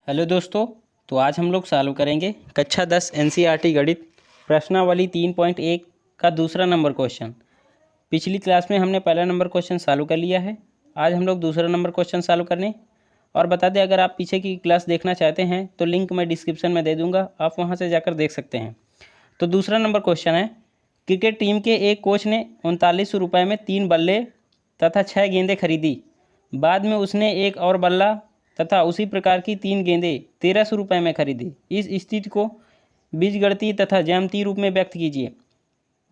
Hello दोस्तों। तो आज हम लोग चालू करेंगे कक्षा 10 एनसीईआरटी गणित प्रश्नावली 3.1 का दूसरा नंबर क्वेश्चन। पिछली क्लास में हमने पहला नंबर क्वेश्चन चालू कर लिया है। आज हम लोग दूसरा नंबर क्वेश्चन चालू करने और बता दें, अगर आप पीछे की क्लास देखना चाहते हैं तो लिंक मैं डिस्क्रिप्शन में दे दूँगा, आप वहाँ से जाकर देख सकते हैं। तो दूसरा नंबर क्वेश्चन है, क्रिकेट टीम के एक कोच ने 39 रुपये में 3 बल्ले तथा 6 गेंदें खरीदी। बाद में उसने एक और बल्ला तथा उसी प्रकार की 3 गेंदें 1300 रुपये में खरीदी। इस स्थिति को बीजगणितीय तथा ज्यामितीय रूप में व्यक्त कीजिए।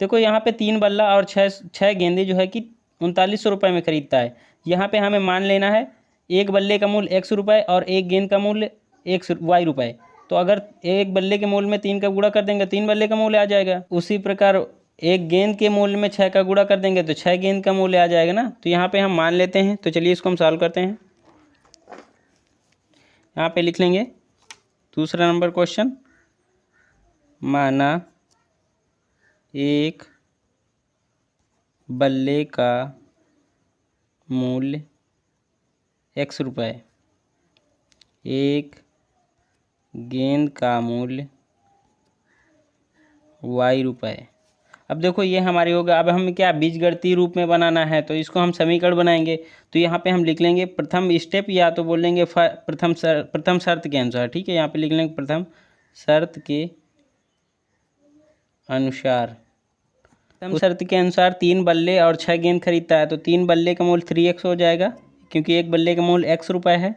देखो, यहाँ पे 3 बल्ला और छः गेंदें जो है कि 3900 रुपये में खरीदता है। यहाँ पे हमें मान लेना है एक बल्ले का मूल्य x रुपये और एक गेंद का मूल्य y रुपये। तो अगर एक बल्ले के मूल्य में 3 का गुणा कर देंगे 3 बल्ले का मूल्य आ जाएगा। उसी प्रकार एक गेंद के मूल्य में 6 का गुणा कर देंगे तो 6 गेंद का मूल्य आ जाएगा ना। तो यहाँ पे हम मान लेते हैं। तो चलिए इसको हम सॉल्व करते हैं। यहाँ पे लिख लेंगे दूसरा नंबर क्वेश्चन, माना एक बल्ले का मूल्य x रुपये, एक गेंद का मूल्य y रुपये। अब देखो ये हमारी होगा। अब हमें क्या बीजगणितीय रूप में बनाना है, तो इसको हम समीकरण बनाएंगे। तो यहाँ पे हम लिख लेंगे प्रथम स्टेप, या तो बोल लेंगे प्रथम शर्त के अनुसार। ठीक है, यहाँ पे लिख लेंगे प्रथम शर्त के अनुसार। प्रथम शर्त के अनुसार 3 बल्ले और 6 गेंद खरीदता है, तो 3 बल्ले का मूल्य 3x हो जाएगा, क्योंकि एक बल्ले का मूल्य x रुपये है,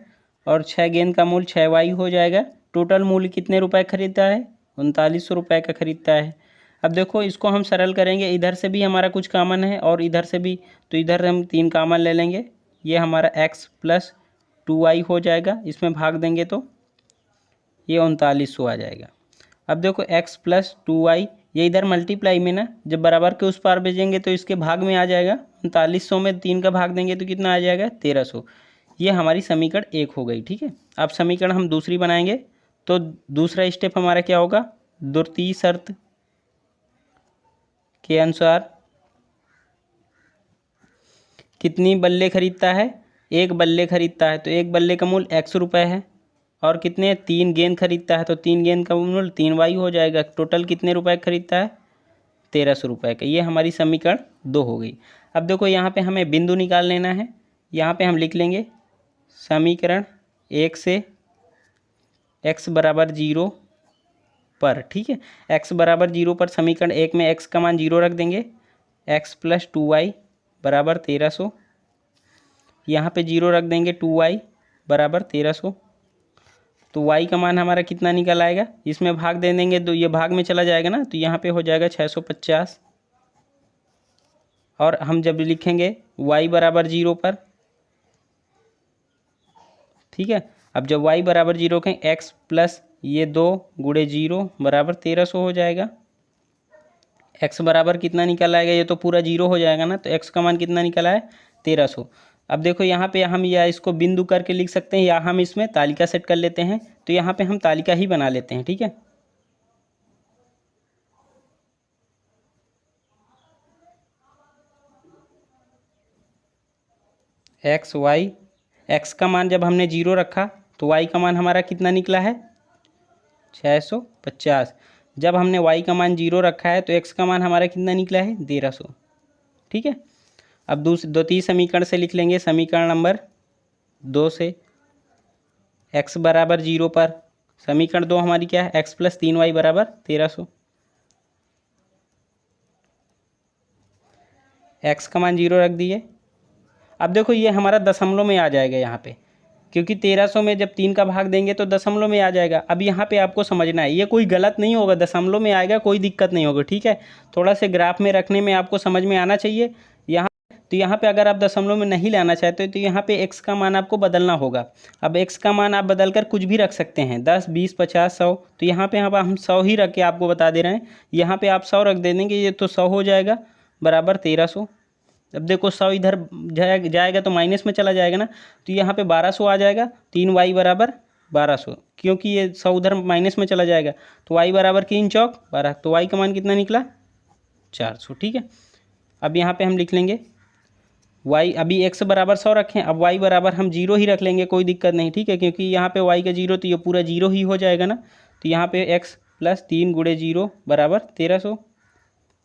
और 6 गेंद का मूल्य 6y हो जाएगा। टोटल मूल्य कितने रुपए खरीदता है? 3900 रुपये का खरीदता है। अब देखो इसको हम सरल करेंगे। इधर से भी हमारा कुछ कॉमन है और इधर से भी, तो इधर हम 3 कॉमन ले लेंगे। ये हमारा x + 2y हो जाएगा। इसमें भाग देंगे तो ये 3900 आ जाएगा। अब देखो x + 2y, ये इधर मल्टीप्लाई में ना, जब बराबर के उस पार भेजेंगे तो इसके भाग में आ जाएगा। 3900 में 3 का भाग देंगे तो कितना आ जाएगा? 1300। ये हमारी समीकरण 1 हो गई। ठीक है, अब समीकरण हम दूसरी बनाएंगे। तो दूसरा स्टेप हमारा क्या होगा? द्वितीय शर्त के अनुसार कितनी बल्ले खरीदता है? एक बल्ले खरीदता है, तो एक बल्ले का मूल्य x रुपये है, और कितने? 3 गेंद खरीदता है, तो 3 गेंद का मूल्य 3y हो जाएगा। टोटल कितने रुपए खरीदता है? 1300 रुपये का। ये हमारी समीकरण 2 हो गई। अब देखो यहाँ पे हमें बिंदु निकाल लेना है। यहाँ पे हम लिख लेंगे समीकरण 1 से x बराबर 0 पर। ठीक है, x बराबर 0 पर समीकरण 1 में x का मान 0 रख देंगे। x + 2y बराबर 1300। यहाँ पे 0 रख देंगे, 2y बराबर 1300। तो y का मान हमारा कितना निकल आएगा? इसमें भाग दे देंगे तो ये भाग में चला जाएगा ना, तो यहाँ पे हो जाएगा 650। और हम जब लिखेंगे y बराबर 0 पर, ठीक है, अब जब y बराबर 0 कहें, x + ये 2 × 0 बराबर 1300 हो जाएगा। x बराबर कितना निकल आएगा? ये तो पूरा 0 हो जाएगा ना, तो x का मान कितना निकला है? 1300। अब देखो यहाँ पे हम या इसको बिंदु करके लिख सकते हैं, या हम इसमें तालिका सेट कर लेते हैं। तो यहाँ पे हम तालिका ही बना लेते हैं। ठीक है, एक्स वाई, एक्स का मान जब हमने 0 रखा तो y का मान हमारा कितना निकला है? 650। जब हमने y का मान 0 रखा है तो x का मान हमारा कितना निकला है? 1300। ठीक है, अब द्वितीय समीकरण से लिख लेंगे। समीकरण नंबर 2 से x बराबर 0 पर समीकरण 2 हमारी क्या है? x + 3y बराबर 1300। x का मान 0 रख दिए। अब देखो ये हमारा दशमलव में आ जाएगा यहाँ पे, क्योंकि 1300 में जब 3 का भाग देंगे तो दशमलव में आ जाएगा। अब यहाँ पे आपको समझना है, ये कोई गलत नहीं होगा, दशमलव में आएगा, कोई दिक्कत नहीं होगा। ठीक है, थोड़ा से ग्राफ में रखने में आपको समझ में आना चाहिए। यहाँ तो यहाँ पे अगर आप दशमलव में नहीं लाना चाहते तो यहाँ पे x का मान आपको बदलना होगा। अब x का मान आप बदल कर कुछ भी रख सकते हैं, 10, 20, 50, 100। तो यहाँ पे हम 100 ही रख के आपको बता दे रहे हैं। यहाँ पे आप 100 रख दे देंगे, ये तो 100 हो जाएगा बराबर 1300। अब देखो 100 इधर जाएगा तो माइनस में चला जाएगा ना, तो यहाँ पे 1200 आ जाएगा। 3y बराबर 1200, क्योंकि ये 100 उधर माइनस में चला जाएगा। तो y बराबर 3 चौक 12, तो y का मान कितना निकला? 400। ठीक है, अब यहाँ पे हम लिख लेंगे वाई अभी एक्स बराबर 100 रखें, अब वाई बराबर हम 0 ही रख लेंगे, कोई दिक्कत नहीं, ठीक है, क्योंकि यहाँ पे वाई का 0 तो ये पूरा 0 ही हो जाएगा ना। तो यहाँ पे एक्स प्लस 3 गुणे 0 बराबर 1300।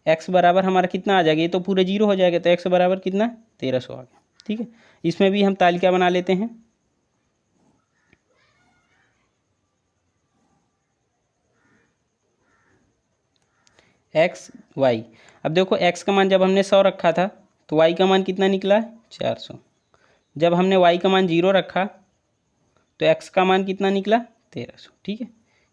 एक्स बराबर हमारा कितना आ जाएगा, ये तो पूरे 0 हो जाएगा, तो एक्स बराबर कितना 1300 आ गया, ठीक है। इसमें भी हम तालिका बना लेते हैं। एक्स वाई, अब देखो एक्स का मान जब हमने 100 रखा था तो वाई का मान कितना निकला 400। जब हमने वाई का मान 0 रखा तो एक्स का मान कितना निकला 1300, ठीक है।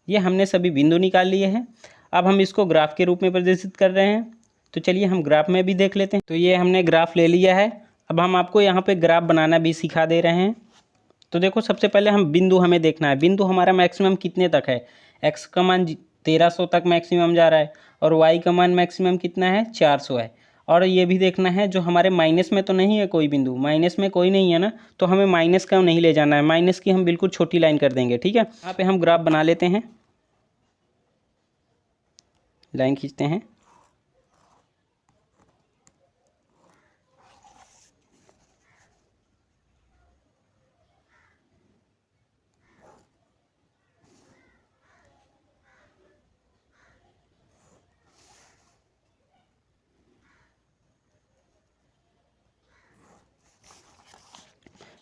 ये हमने सभी बिंदु निकाल लिए हैं। अब हम इसको ग्राफ के रूप में प्रदर्शित कर रहे हैं, तो चलिए हम ग्राफ में भी देख लेते हैं। तो ये हमने ग्राफ ले लिया है। अब हम आपको यहाँ पे ग्राफ बनाना भी सिखा दे रहे हैं। तो देखो सबसे पहले हम बिंदु हमें देखना है, बिंदु हमारा मैक्सिमम कितने तक है। एक्स का मान 1300 तक मैक्सिमम जा रहा है और वाई का मान मैक्सिमम कितना है 400 है। और ये भी देखना है जो हमारे माइनस में तो नहीं है कोई बिंदु, माइनस में कोई नहीं है ना, तो हमें माइनस का नहीं ले जाना है, माइनस की हम बिल्कुल छोटी लाइन कर देंगे, ठीक है। यहाँ पे हम ग्राफ बना लेते हैं, लाइन खींचते हैं।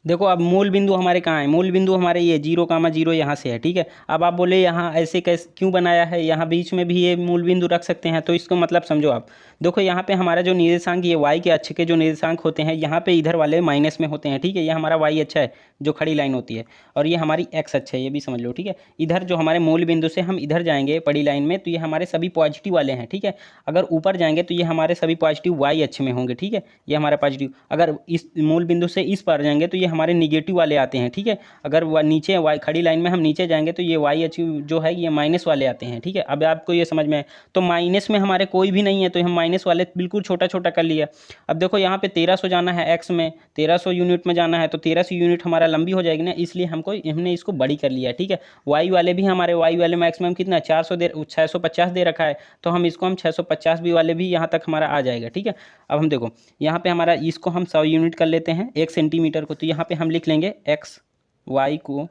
देखो अब मूल बिंदु हमारे कहाँ है, मूल बिंदु हमारे ये 0,0 यहाँ से है, ठीक है। अब आप बोले यहाँ ऐसे कैसे क्यों बनाया है, यहाँ बीच में भी ये मूल बिंदु रख सकते हैं, तो इसको मतलब समझो आप। देखो यहाँ पे हमारा जो निर्देशांक ये y के अक्ष के जो निर्देशांक होते हैं यहाँ पे इधर वाले माइनस में होते हैं, ठीक है। ये हमारा y अक्ष है जो खड़ी लाइन होती है, और ये हमारी x अक्ष है, ये भी समझ लो, ठीक है। इधर जो हमारे मूल बिंदु से हम इधर जाएंगे बड़ी लाइन में तो ये हमारे सभी पॉजिटिव वाले हैं, ठीक है। अगर ऊपर जाएंगे तो ये हमारे सभी पॉजिटिव y अक्ष में होंगे, ठीक है, ये हमारा पॉजिटिव। अगर इस मूल बिंदु से इस पार जाएंगे तो ये हमारे निगेटिव वाले आते हैं, ठीक है। अगर नीचे y खड़ी लाइन में हम नीचे जाएंगे तो ये y अक्ष जो है ये माइनस वाले आते हैं, ठीक है। अब आपको ये समझ में है, तो माइनस में हमारे कोई भी नहीं है तो हम माइनस वाले बिल्कुल छोटा छोटा कर लिया। अब देखो यहाँ पे 1300 जाना है, एक्स में 1300 यूनिट में जाना है, तो 1300 यूनिट हमारा लंबी हो जाएगी ना, इसलिए हमने इसको बड़ी कर लिया, ठीक है। वाई वाले भी हमारे वाई वाले मैक्सिमम कितना 400 दे 650 दे रखा है, तो हम इसको हम 650 भी वाले भी यहाँ तक हमारा आ जाएगा, ठीक है। अब हम देखो यहाँ पे हमारा इसको हम 100 यूनिट कर लेते हैं 1 सेंटीमीटर को, तो यहाँ पे हम लिख लेंगे एक्स वाई को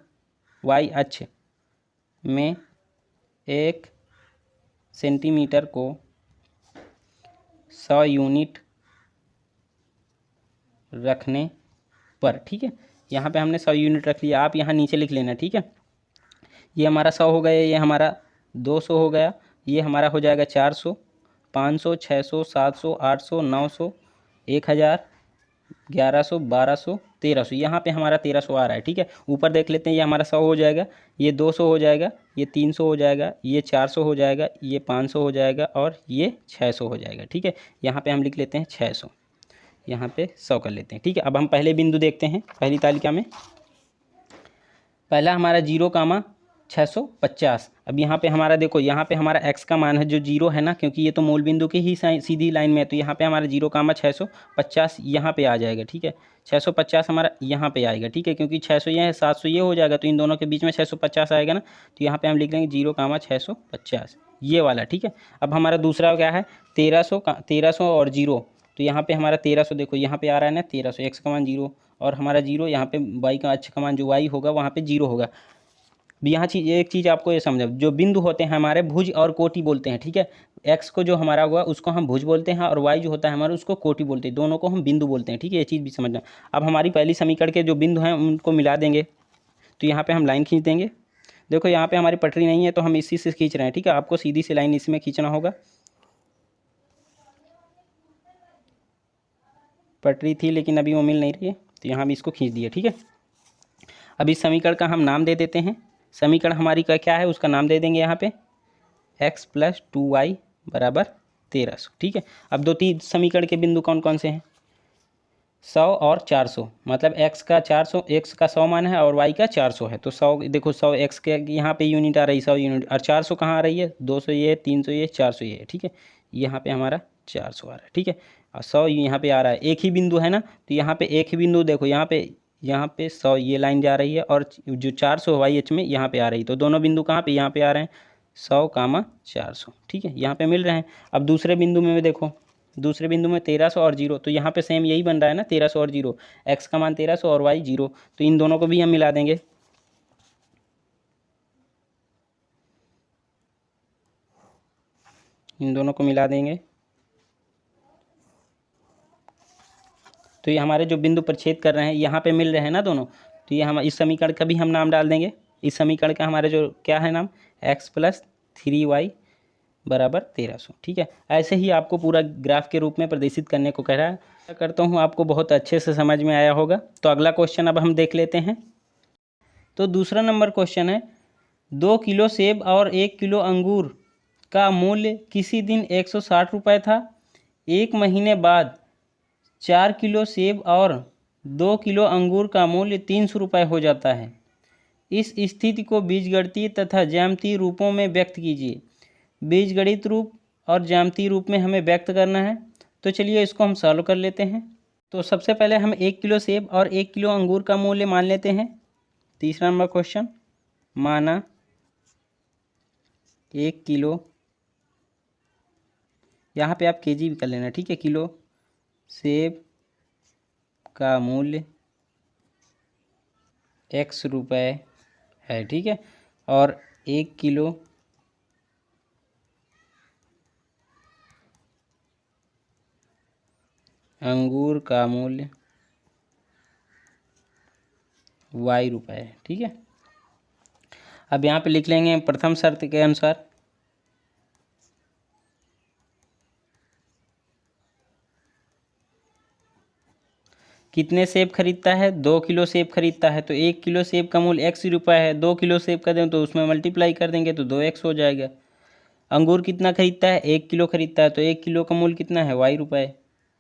वाई अक्ष में 1 सेंटीमीटर को 100 यूनिट रखने पर, ठीक है। यहाँ पे हमने 100 यूनिट रख लिया, आप यहाँ नीचे लिख लेना, ठीक है। ये हमारा 100 हो गया, ये हमारा 200 हो गया, ये हमारा हो जाएगा 400, 500, 600, 700, 800, 900, 1000, 1100, 1200, 1300, यहाँ पे हमारा 1300 आ रहा है, ठीक है। ऊपर देख लेते हैं, ये हमारा 100 हो जाएगा, ये 200 हो जाएगा, ये 300 हो जाएगा, ये 400 हो जाएगा, ये 500 हो जाएगा और ये 600 हो जाएगा, ठीक है। यहाँ पे हम लिख लेते हैं 600, यहाँ पे 100 कर लेते हैं, ठीक है। अब हम पहले बिंदु देखते हैं, पहली तालिका में पहला हमारा 0,650। अब यहाँ पे हमारा देखो, यहाँ पे हमारा x का मान है जो 0 है ना, क्योंकि ये तो मूल बिंदु की ही सीधी लाइन में है, तो यहाँ पे हमारा 0,650 यहाँ पे आ जाएगा, ठीक है। 650 हमारा यहाँ पे आएगा, ठीक है, क्योंकि 600 ये है 700 ये हो जाएगा, तो इन दोनों के बीच में 650 आएगा ना, तो यहाँ पे हम लिख लेंगे 0,650 ये वाला, ठीक है। अब हमारा दूसरा क्या है 1300 और 0, तो यहाँ पे हमारा 1300 देखो यहाँ पे आ रहा है ना 1300, x का मान 0 और हमारा 0, यहाँ पे y का अक्ष का मान जो y होगा वहाँ पे 0 होगा। यहाँ एक चीज़ आपको ये समझो, जो बिंदु होते हैं हमारे भुज और कोटि बोलते हैं, ठीक है। एक्स को जो हमारा हुआ उसको हम भुज बोलते हैं और वाई जो होता है हमारा उसको कोटि बोलते हैं, दोनों को हम बिंदु बोलते हैं, ठीक है। ये चीज़ भी समझना। अब हमारी पहली समीकरण के जो बिंदु हैं उनको मिला देंगे, तो यहाँ पर हम लाइन खींच देंगे। देखो यहाँ पर हमारी पटरी नहीं है तो हम इसी से खींच रहे हैं, ठीक है। आपको सीधी सी लाइन इसमें खींचना होगा, पटरी थी लेकिन अभी वो मिल नहीं रही है, तो यहाँ भी इसको खींच दिया, ठीक है। अब इस समीकरण का हम नाम दे देते हैं, समीकरण हमारी का क्या है उसका नाम दे देंगे यहाँ पे x + 2y = 1300, ठीक है। अब दो तीन समीकरण के बिंदु कौन कौन से हैं 100 और 400, मतलब x का 400, x का 100 मान है और y का 400 है, तो 100 देखो 100 x के यहाँ पे यूनिट आ रही है 100 यूनिट, और 400 कहाँ आ रही है 200 ये 300 ये 400 ये, ठीक है। यहाँ पे हमारा 400 आ रहा है, ठीक है, और 100 यहाँ पे आ रहा है, एक ही बिंदु है ना, तो यहाँ पे एक ही बिंदु देखो यहाँ पे 100 ये लाइन जा रही है और जो 400 वाई एच में यहाँ पे आ रही है, तो दोनों बिंदु कहाँ पे यहाँ पे आ रहे हैं 100, 400, ठीक है, यहाँ पे मिल रहे हैं। अब दूसरे बिंदु में देखो दूसरे बिंदु में 1300 और 0, तो यहाँ पे सेम यही बन रहा है ना, 1300 और 0, x का मान 1300 और y 0, तो इन दोनों को भी हम मिला देंगे। इन दोनों को मिला देंगे तो ये हमारे जो बिंदु पर छेद कर रहे हैं यहाँ पे मिल रहे हैं ना दोनों, तो ये हम इस समीकरण का भी हम नाम डाल देंगे। इस समीकरण का हमारे जो क्या है नाम, x + 3y = 1300। ठीक है, ऐसे ही आपको पूरा ग्राफ के रूप में प्रदर्शित करने को कह रहा है। आशा करता हूँ आपको बहुत अच्छे से समझ में आया होगा। तो अगला क्वेश्चन अब हम देख लेते हैं। तो दूसरा नंबर क्वेश्चन है, 2 किलो सेब और 1 किलो अंगूर का मूल्य किसी दिन 160 रुपये था। एक महीने बाद 4 किलो सेब और 2 किलो अंगूर का मूल्य 300 रुपये हो जाता है। इस स्थिति को बीजगणितीय तथा ज्यामितीय रूपों में व्यक्त कीजिए। बीजगणित रूप और ज्यामितीय रूप में हमें व्यक्त करना है। तो चलिए इसको हम सॉल्व कर लेते हैं। तो सबसे पहले हम 1 किलो सेब और 1 किलो अंगूर का मूल्य मान लेते हैं। तीसरा नंबर क्वेश्चन, माना 1 किलो, यहाँ पे आप केजी भी कर लेना, ठीक है, किलो सेब का मूल्य x रुपये है, ठीक है, और 1 किलो अंगूर का मूल्य y रुपये है, ठीक है। अब यहाँ पे लिख लेंगे प्रथम शर्त के अनुसार, कितने सेब खरीदता है, 2 किलो सेब खरीदता है, तो 1 किलो सेब का मूल्य x रुपये है। 2 किलो सेब का दें तो उसमें मल्टीप्लाई कर देंगे तो 2x हो जाएगा। अंगूर कितना खरीदता है, 1 किलो खरीदता है, तो 1 किलो का मूल्य कितना है, y रुपये,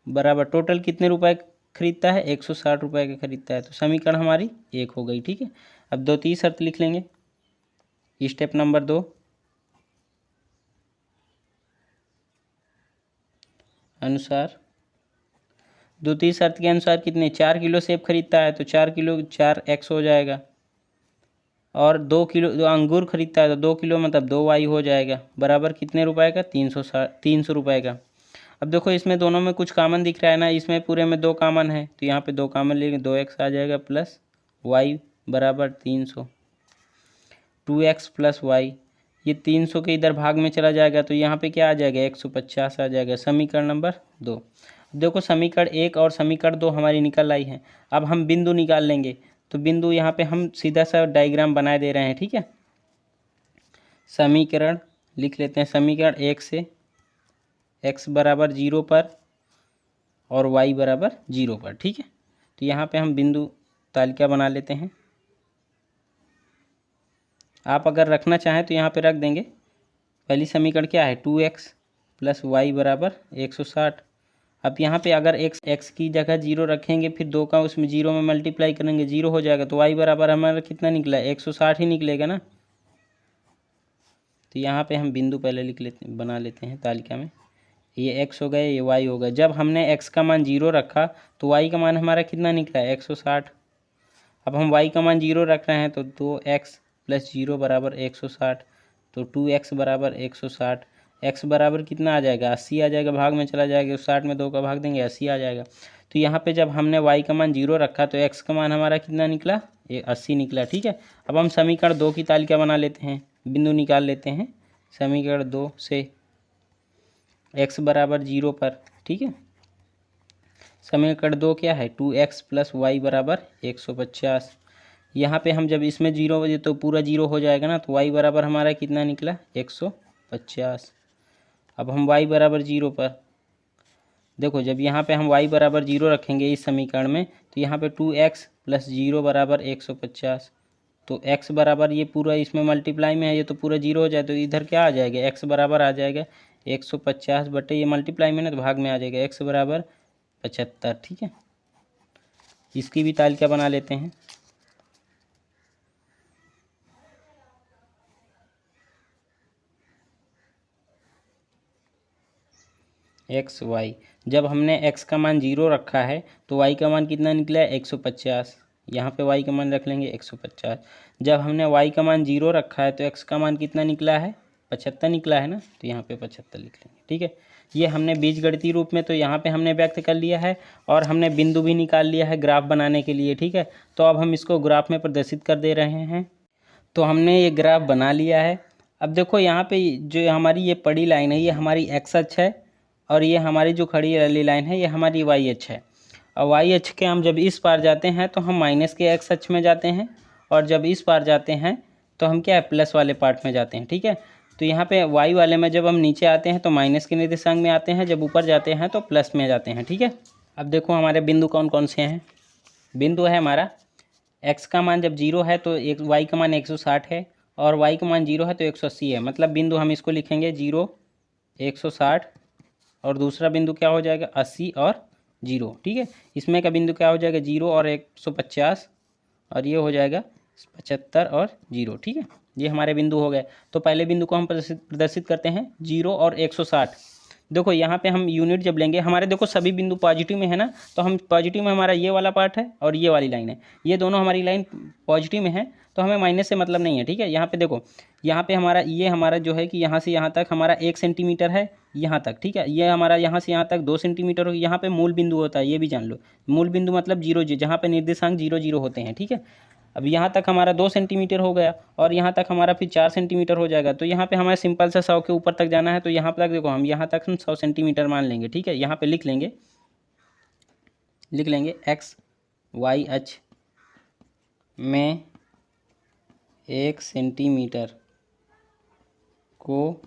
बराबर टोटल कितने रुपए खरीदता है, 160 रुपये का खरीदता है। तो समीकरण हमारी 1 हो गई, ठीक है। अब द्वितीय शर्त लिख लेंगे, स्टेप नंबर 2, अनुसार द्वितीय शर्त के अनुसार कितने, 4 किलो सेब खरीदता है तो 4 किलो 4x हो जाएगा, और 2 किलो जो अंगूर खरीदता है तो 2 किलो मतलब 2y हो जाएगा, बराबर कितने रुपए का, 300 रुपये का। अब देखो इसमें दोनों में कुछ कॉमन दिख रहा है ना, इसमें पूरे में 2 कॉमन है, तो यहाँ पे 2 कॉमन लेंगे, 2x आ जाएगा प्लस y बराबर 300, 2x प्लस y, ये 300 के इधर भाग में चला जाएगा तो यहाँ पे क्या आ जाएगा, 150 आ जाएगा। समीकरण नंबर 2। देखो समीकरण 1 और समीकरण 2 हमारी निकल आई है। अब हम बिंदु निकाल लेंगे, तो बिंदु यहाँ पे हम सीधा सा डायग्राम बना दे रहे हैं, ठीक है। समीकरण लिख लेते हैं, समीकरण 1 से x बराबर 0 पर और y बराबर 0 पर, ठीक है। तो यहाँ पे हम बिंदु तालिका बना लेते हैं। आप अगर रखना चाहें तो यहाँ पे रख देंगे। पहली समीकरण क्या है, 2x प्लस y बराबर 160। अब यहाँ पे अगर x की जगह 0 रखेंगे, फिर 2 का उसमें 0 में मल्टीप्लाई करेंगे, 0 हो जाएगा, तो y बराबर हमारा कितना निकला है, 160 ही निकलेगा ना। तो यहाँ पे हम बिंदु पहले लिख लेते, बना लेते हैं तालिका में। ये x हो गए, ये y हो गए। जब हमने x का मान 0 रखा तो y का मान हमारा कितना निकला है, 160। अब हम y का मान 0 रख रहे हैं तो 2x प्लस 0 बराबर 160, तो 2x बराबर 160। x बराबर कितना आ जाएगा, 80 आ जाएगा, भाग में चला जाएगा, 60 में 2 का भाग देंगे, 80 आ जाएगा। तो यहाँ पे जब हमने y का मान 0 रखा तो x का मान हमारा कितना निकला, ये 80 निकला, ठीक है। अब हम समीकरण 2 की तालिका बना लेते हैं, बिंदु निकाल लेते हैं। समीकरण 2 से x बराबर 0 पर, ठीक है। समीकरण 2 क्या है, 2x प्लस y बराबर 150। यहाँ पे हम जब इसमें 0 बजे तो पूरा 0 हो जाएगा ना, तो y बराबर हमारा कितना निकला, 150। अब हम y बराबर 0 पर देखो, जब यहाँ पे हम y बराबर 0 रखेंगे इस समीकरण में, तो यहाँ पे 2x प्लस 0 बराबर 150। तो x बराबर ये पूरा इसमें मल्टीप्लाई में है, ये तो पूरा 0 हो जाए, तो इधर क्या आ जाएगा, x बराबर आ जाएगा 150 बटे ये मल्टीप्लाई में ना, तो भाग में आ जाएगा, x बराबर 75, ठीक है। इसकी भी तालिका बना लेते हैं। एक्स वाई, जब हमने x का मान 0 रखा है तो y का मान कितना निकला है, 150। यहाँ पे y का मान रख लेंगे 150। जब हमने y का मान 0 रखा है तो x का मान कितना निकला है, 75 निकला है ना, तो यहाँ पे 75 लिख लेंगे। ठीक है, ये हमने बीजगणितीय रूप में तो यहाँ पे हमने व्यक्त कर लिया है और हमने बिंदु भी निकाल लिया है ग्राफ बनाने के लिए। ठीक है, तो अब हम इसको ग्राफ में प्रदर्शित कर दे रहे हैं। तो हमने ये ग्राफ बना लिया है। अब देखो यहाँ पे जो हमारी ये पड़ी लाइन है ये हमारी एक्स अक्ष है और ये हमारी जो खड़ी वाली लाइन है ये हमारी वाई अक्ष है। और वाई अक्ष के हम जब इस पार जाते हैं तो हम माइनस के एक्स अक्ष में जाते हैं और जब इस पार जाते हैं तो हम क्या है प्लस वाले पार्ट में जाते हैं। ठीक है, तो यहाँ पे वाई वाले में जब हम नीचे आते हैं तो माइनस के निर्देशांक में आते हैं, जब ऊपर जाते हैं तो प्लस में जाते हैं। ठीक है, अब देखो हमारे बिंदु कौन कौन से हैं। बिंदु है हमारा x का मान जब 0 है तो एक y का मान 160 है और y का मान 0 है तो 180 है। मतलब बिंदु हम इसको लिखेंगे 0 160 और दूसरा बिंदु क्या हो जाएगा 80 और 0। ठीक है, इसमें का बिंदु क्या हो जाएगा 0 और 150 और ये हो जाएगा 75 और 0। ठीक है, ये हमारे बिंदु हो गए। तो पहले बिंदु को हम प्रदर्शित करते हैं 0 और 160। देखो यहाँ पे हम यूनिट जब लेंगे हमारे, देखो सभी बिंदु पॉजिटिव में है ना, तो हम पॉजिटिव में हमारा ये वाला पार्ट है और ये वाली लाइन है, ये दोनों हमारी लाइन पॉजिटिव में है तो हमें माइनस से मतलब नहीं है। ठीक है, यहाँ पे देखो यहाँ पे हमारा ये हमारा जो है कि यहाँ से यहाँ तक हमारा 1 सेंटीमीटर है यहाँ तक। ठीक है, ये हमारा यहाँ से यहाँ तक 2 सेंटीमीटर हो। यहाँ पे मूल बिंदु होता है, ये भी जान लो। मूल बिंदु मतलब 0 जहाँ पे निर्देशांक 0 0 होते हैं। ठीक है, अब यहाँ तक हमारा 2 सेंटीमीटर हो गया और यहाँ तक हमारा फिर 4 सेंटीमीटर हो जाएगा। तो यहाँ पे हमें सिंपल सा 100 के ऊपर तक जाना है तो यहाँ तक देखो हम यहाँ तक हम 100 सेंटीमीटर मान लेंगे। ठीक है, यहाँ पे लिख लेंगे एक्स वाई अक्ष में 1 सेंटीमीटर को,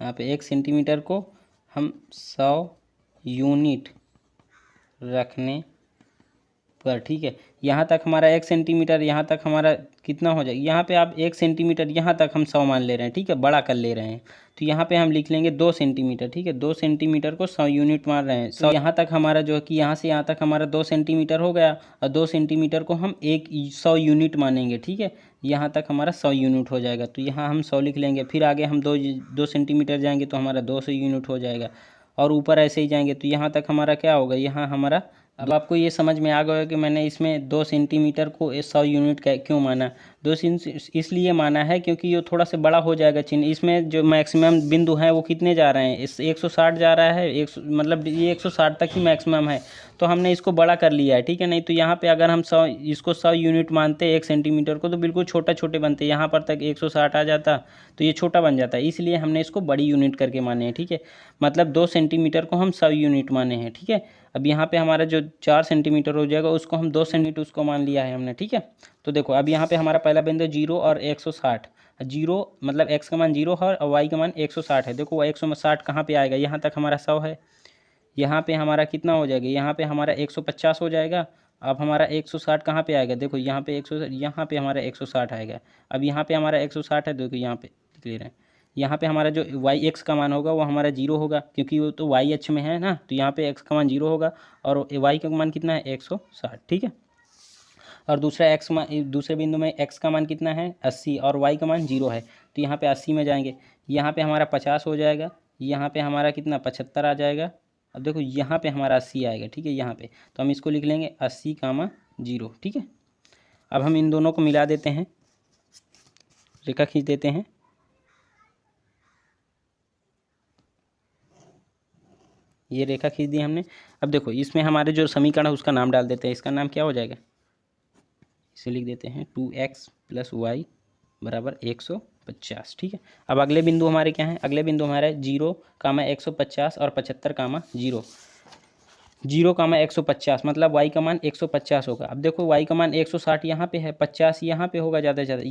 यहाँ पे 1 सेंटीमीटर को हम 100 यूनिट रखने पर। ठीक है, यहाँ तक हमारा 1 सेंटीमीटर, यहाँ तक हमारा कितना हो जाएगा, यहाँ पे आप 1 सेंटीमीटर यहाँ तक हम 100 मान ले रहे हैं। ठीक है, बड़ा कर ले रहे हैं तो यहाँ पे हम लिख लेंगे 2 सेंटीमीटर। ठीक है, 2 सेंटीमीटर को 100 यूनिट मान रहे हैं। 100 यहाँ तक हमारा जो है कि यहाँ से यहाँ तक हमारा 2 सेंटीमीटर हो गया और 2 सेंटीमीटर को हम 100 यूनिट मानेंगे। ठीक है, यहाँ तक हमारा 100 यूनिट हो जाएगा तो यहाँ हम 100 लिख लेंगे। फिर आगे हम 2 सेंटीमीटर जाएंगे तो हमारा 200 यूनिट हो जाएगा और ऊपर ऐसे ही जाएंगे तो यहाँ तक हमारा क्या होगा, यहाँ हमारा। अब आपको ये समझ में आ गया कि मैंने इसमें 2 सेंटीमीटर को 100 यूनिट क्यों माना। 2 इसलिए माना है क्योंकि ये थोड़ा सा बड़ा हो जाएगा चिन्ह। इसमें जो मैक्सिमम बिंदु हैं वो कितने जा रहे हैं, इस 160 जा रहा है, मतलब ये 160 तक ही मैक्सिमम है तो हमने इसको बड़ा कर लिया है। ठीक है, नहीं तो यहाँ पे अगर हम 100 यूनिट मानते 1 सेंटीमीटर को तो बिल्कुल छोटे बनते, यहाँ पर तक 160 आ जाता तो ये छोटा बन जाता है, इसलिए हमने इसको बड़ी यूनिट करके माने हैं। ठीक है, मतलब 2 सेंटीमीटर को हम 100 यूनिट माने हैं। ठीक है, अब यहाँ पे हमारा जो 4 सेंटीमीटर हो जाएगा उसको हम 2 सेंटीमीटर उसको मान लिया है हमने। ठीक है, तो देखो अब यहाँ पे हमारा पहला बिंदु 0 और 160। 0 मतलब x का मान 0 है और y का मान 160 है। देखो 160 कहाँ पे आएगा, यहाँ तक हमारा 100 है, यहाँ पे हमारा कितना हो जाएगा, यहाँ पे हमारा 150 हो जाएगा। अब हमारा 160 कहाँ पे आएगा, देखो यहाँ पे 100, यहाँ पे हमारा 160 आएगा। अब यहाँ पे हमारा 160 है, देखो यहाँ पे क्लियर है। यहाँ पे हमारा जो वाई एक्स का मान होगा वो हमारा 0 होगा क्योंकि वो तो वाई अक्ष में है ना, तो यहाँ पे एक्स का मान 0 होगा और वाई का मान कितना है 160। ठीक है, और दूसरे बिंदु में एक्स का मान कितना है 80 और वाई का मान 0 है तो यहाँ पे 80 में जाएंगे, यहाँ पे हमारा 50 हो जाएगा, यहाँ पे हमारा कितना 75 आ जाएगा। अब देखो यहाँ पे हमारा 80 आएगा। ठीक है, यहाँ पे तो हम इसको लिख लेंगे 80, 0। ठीक है, अब हम इन दोनों को मिला देते हैं, रेखा खींच देते हैं। ये रेखा खींच दी हमने। अब देखो इसमें हमारे जो समीकरण है उसका नाम डाल देते हैं। इसका नाम क्या हो जाएगा, इसे लिख देते हैं 2x + y = 150। ठीक है, अब अगले बिंदु हमारे क्या हैं, अगले बिंदु हमारे 0, 150 और 75, 0 150 मतलब y का मान 150 होगा। अब देखो y का मान 160 यहाँ पे है, 50 यहाँ पे होगा ज़्यादा से ज़्यादा।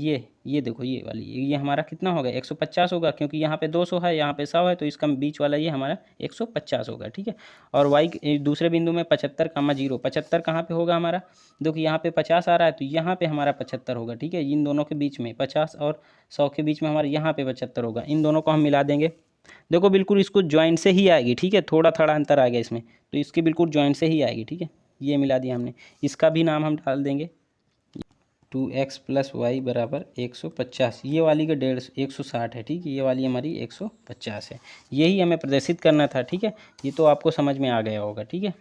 ये देखो ये वाली ये हमारा कितना होगा 150 होगा क्योंकि यहाँ पे 200 है, यहाँ पे 100 है तो इसका बीच वाला ये हमारा 150 होगा। ठीक है, और y दूसरे बिंदु में 75, 0 75 कहाँ पे होगा हमारा, देखो यहाँ पे 50 आ रहा है तो यहाँ पे हमारा 75 होगा। ठीक है, इन दोनों के बीच में 50 और 100 के बीच में हमारे यहाँ पे 75 होगा। इन दोनों को हम मिला देंगे, देखो बिल्कुल इसको जॉइंट से ही आएगी। ठीक है, थोड़ा अंतर आ गया इसमें तो इसके बिल्कुल जॉइंट से ही आएगी। ठीक है, ये मिला दिया हमने, इसका भी नाम हम डाल देंगे 2x + y = 150। ये वाली का 160 है। ठीक है, ये वाली हमारी 150 है, यही हमें प्रदर्शित करना था। ठीक है, ये तो आपको समझ में आ गया होगा। ठीक है।